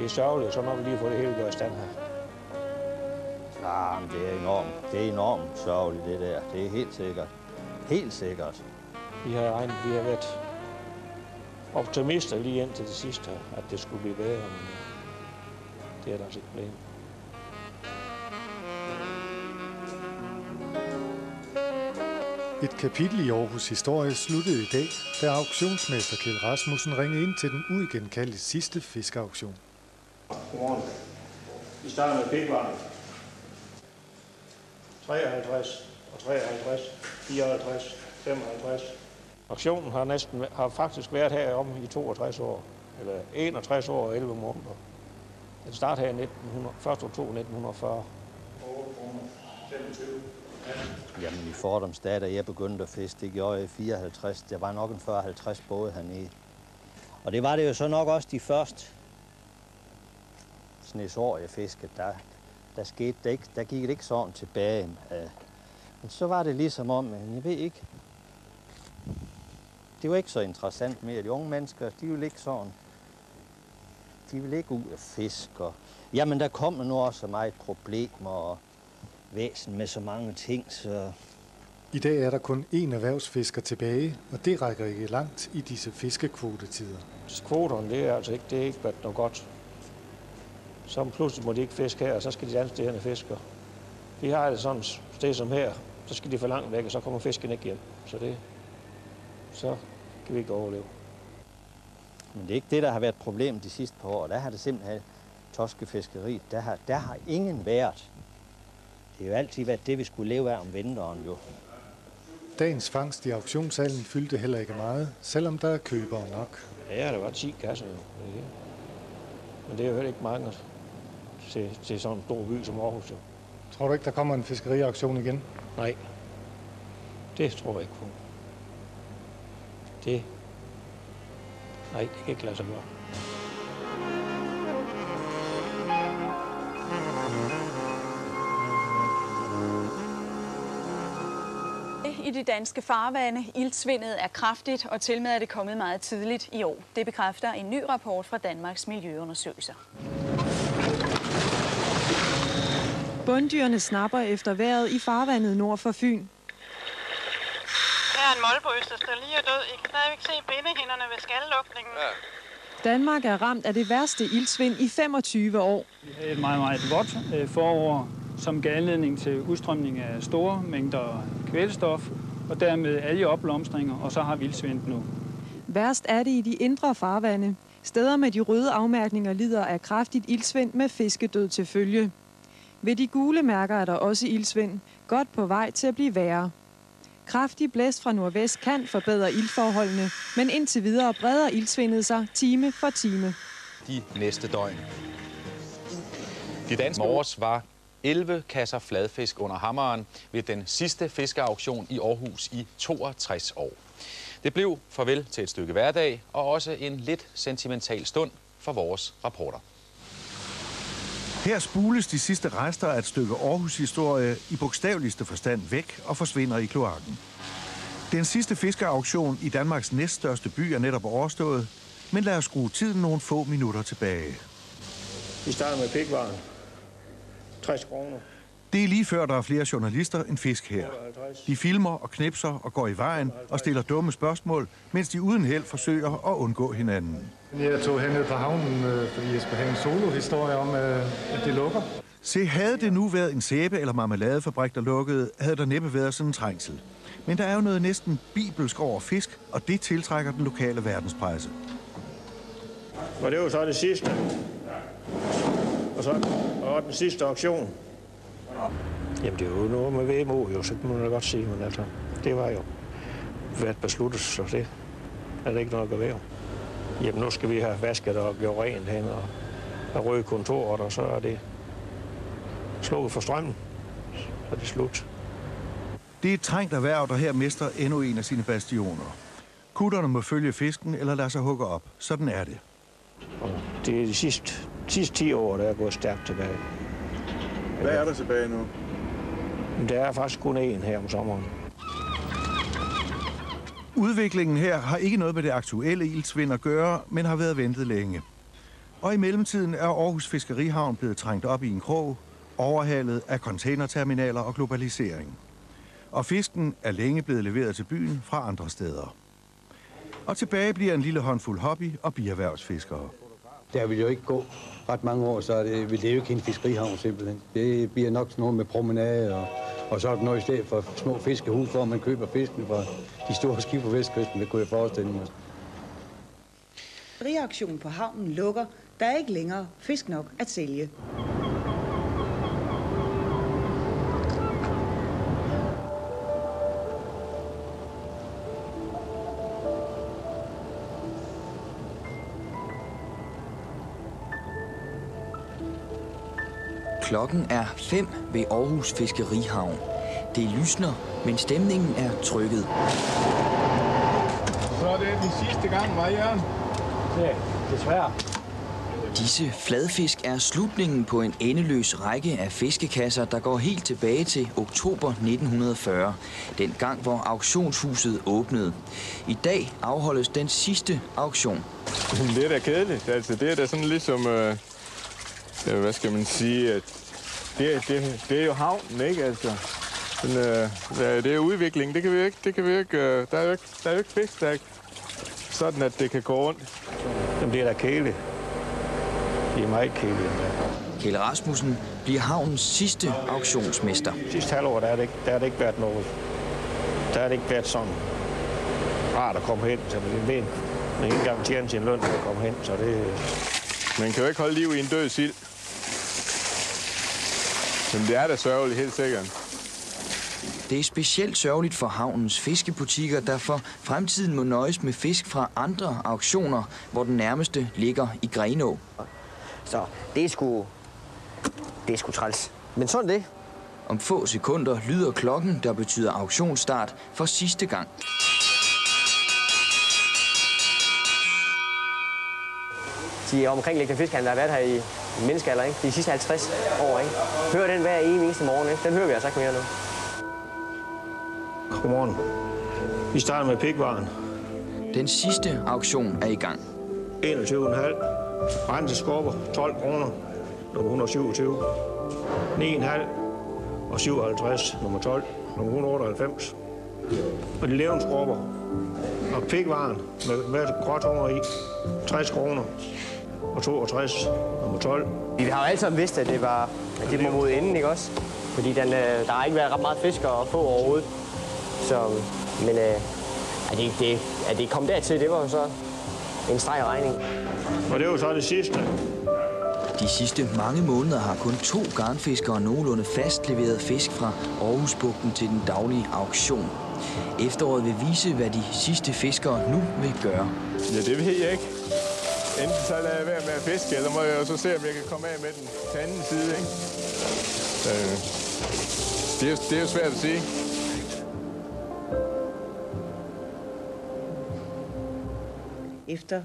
Det er sørgeligt, så når vi lige får det hele gjort i stand her. Ja, men det er enormt sørgeligt, det der. Det er helt sikkert. Helt sikkert. Vi har været optimister lige indtil det sidste, at det skulle blive bedre, men det er der altså ikke blevet. Et kapitel i Aarhus historie sluttede i dag, da auktionsmester Kjeld Rasmussen ringede ind til den uigenkaldte sidste fiskeauktion. Godmorgen. Vi starter med pikvaren. 53 og 53, 54, 55. Auktionen har faktisk været heroppe i 62 år, eller 61 år og 11 måneder. Den startede her 1. oktober 1940. 25. Jamen i Fordomsdag, da jeg begyndte at fiske, det gjorde jeg i 54. Der var nok en 40-50 både hernede. Og det var det jo så nok også de første snesår, jeg fiskede. Der skete det ikke. Der gik det ikke sådan tilbage. Men så var det ligesom om, jeg ved ikke. Det var ikke så interessant mere. De unge mennesker, de ville ikke sådan. De ville ikke ud af fisk. Jamen der kom nu også så meget problemer og væsen med så mange ting, så... I dag er der kun én erhvervsfisker tilbage, og det rækker ikke langt i disse fiskekvotetider. Kvoterne, det er ikke været noget godt. Så pludselig må de ikke fiske her, og så skal de andre steder fiske. Vi har det sådan et sted som her, så skal de for langt væk, og så kommer fisken ikke hjem. Så kan vi ikke overleve. Men det er ikke det, der har været et problem de sidste par år. Der har det simpelthen torskefiskeri. Der har ingen været. Det har jo altid været det, vi skulle leve af om vinteren jo. Dagens fangst i auktionshallen fyldte heller ikke meget, selvom der er købere nok. Ja, der var 10 kasser jo. Men det er jo heller ikke mange til sådan en stor by som Aarhus jo. Tror du ikke, der kommer en fiskeriauktion igen? Nej, det tror jeg ikke på. Nej, det kan ikke lade sig gøre. I de danske farvande. Iltsvindet er kraftigt, og tilmed er det kommet meget tidligt i år. Det bekræfter en ny rapport fra Danmarks Miljøundersøgelser. Bunddyrene snapper efter vejret i farvandet nord for Fyn. Her er en molboøsters, der lige er død. I kan stadigvæk se bindehinderne ved skallelukningen. Ja. Danmark er ramt af det værste iltsvind i 25 år. Vi havde et meget, meget vådt forår, som gav anledning til udstrømning af store mængder kvælstof, og dermed algeopblomstringer, og så har vi iltsvind nu. Værst er det i de indre farvande. Steder med de røde afmærkninger lider af kraftigt iltsvind med fiskedød til følge. Ved de gule mærker er der også iltsvind, godt på vej til at blive værre. Kraftig blæst fra nordvest kan forbedre iltforholdene, men indtil videre breder iltsvindet sig time for time. De næste døgn. De danske morges var 11 kasser fladfisk under hammeren ved den sidste fiskeauktion i Aarhus i 62 år. Det blev farvel til et stykke hverdag og også en lidt sentimental stund for vores rapporter. Her spules de sidste rester af et stykke Aarhus-historie i bogstaveligste forstand væk og forsvinder i kloakken. Den sidste fiskeauktion i Danmarks næststørste by er netop overstået, men lad os skrue tiden nogle få minutter tilbage. Vi starter med pikvaren. 60 kroner. Det er lige før, der er flere journalister end fisk her. De filmer og knipser og går i vejen og stiller dumme spørgsmål, mens de uden held forsøger at undgå hinanden. Jeg tog herned på havnen, fordi jeg skulle have en solohistorie om, at det lukker. Se, havde det nu været en sæbe- eller marmeladefabrik, der lukkede, havde der næppe været sådan en trængsel. Men der er jo noget næsten bibelsk over fisk, og det tiltrækker den lokale verdenspresse. Og det var så det sidste. Og den sidste auktion. Jamen det er jo noget med VMO, jo, så kan man da godt sige, men altså, det var jo været besluttet, så det er der ikke noget at gøre ved. Jamen nu skal vi have vasket og gjort rent hen og røde kontoret, og så er det slukket for strømmen, så er det slut. Det er et trængt erhverv, der her mister endnu en af sine bastioner. Kutterne må følge fisken eller lade sig hugge op. Sådan er det. Og det er de sidste 10 år, der er gået stærkt tilbage. Hvad er der tilbage nu? Der er faktisk kun én her om sommeren. Udviklingen her har ikke noget med det aktuelle iltsvind at gøre, men har været ventet længe. Og i mellemtiden er Aarhus Fiskerihavn blevet trængt op i en krog, overhalet af containerterminaler og globalisering. Og fisken er længe blevet leveret til byen fra andre steder. Og tilbage bliver en lille håndfuld hobby- og bierhvervsfiskere. Der vil jo ikke gå ret mange år, så vil det jo ikke en fiskerihavn simpelthen. Det bliver nok sådan noget med promenade, og så er der noget i stedet for små fiskehus, hvor man køber fisken fra de store skibe på Vestkysten, det kunne jeg forestille mig. Fiskeriauktionen på havnen lukker. Der er ikke længere fisk nok at sælge. Klokken er 5 ved Aarhus Fiskerihavn. Det lysner, men stemningen er trykket. Så er det den sidste gang, var Jørgen? Ja, desværre. Disse fladfisk er slutningen på en endeløs række af fiskekasser, der går helt tilbage til oktober 1940, den gang hvor auktionshuset åbnede. I dag afholdes den sidste auktion. Det er da kedeligt. Altså, det er da sådan ligesom, hvad skal man sige, det er jo havnen, ikke? Altså, det er udvikling. Det kan vi ikke, der er jo ikke fisk, der er ikke sådan, at det kan gå rundt. Jamen, det er da kedeligt. Det er meget kedeligt. Kjeld Rasmussen bliver havnens sidste auktionsmester. Sidste halvår, der er det ikke været noget. Der er det ikke været sådan rart at komme hen, så man ikke engang tjene sin løn at komme hen, så det... Man kan jo ikke holde liv i en død sild. Men det er da sørgeligt, helt sikkert. Det er specielt sørgeligt for havnens fiskebutikker, der for fremtiden må nøjes med fisk fra andre auktioner, hvor den nærmeste ligger i Grenå. Så det er sgu træls. Men sådan det. Om få sekunder lyder klokken, der betyder auktionsstart for sidste gang. De omkringliggende fiskhandler har været her i menneskealder, ikke? De sidste 50 år, ikke? Hører den hver eneste morgen, ikke? Den hører vi altså ikke mere nu. Godmorgen. Vi starter med pikvaren. Den sidste auktion er i gang. 21,5. Renseskorper, 12 kroner, nummer 127. 9,5 og 57, nummer 12, nummer 198. Og de levende skorper og pikvaren med gråt hunger i, 60 kroner og 62, nummer 12. Vi har jo alle sammen vidst, at det må mod enden, ikke også? Fordi der har ikke været ret meget fisk at få overhovedet. Så, men at det kom dertil, det var jo så en streg i regning. Og det var så det sidste. De sidste mange måneder har kun 2 garnfiskere nogenlunde fast leveret fisk fra Aarhusbugten til den daglige auktion. Efteråret vil vise, hvad de sidste fiskere nu vil gøre. Ja, det ved jeg ikke. Enten så lader jeg være med at fiske, eller må jeg jo så se, om jeg kan komme af med den til anden side, ikke? Det er jo svært at sige. Efter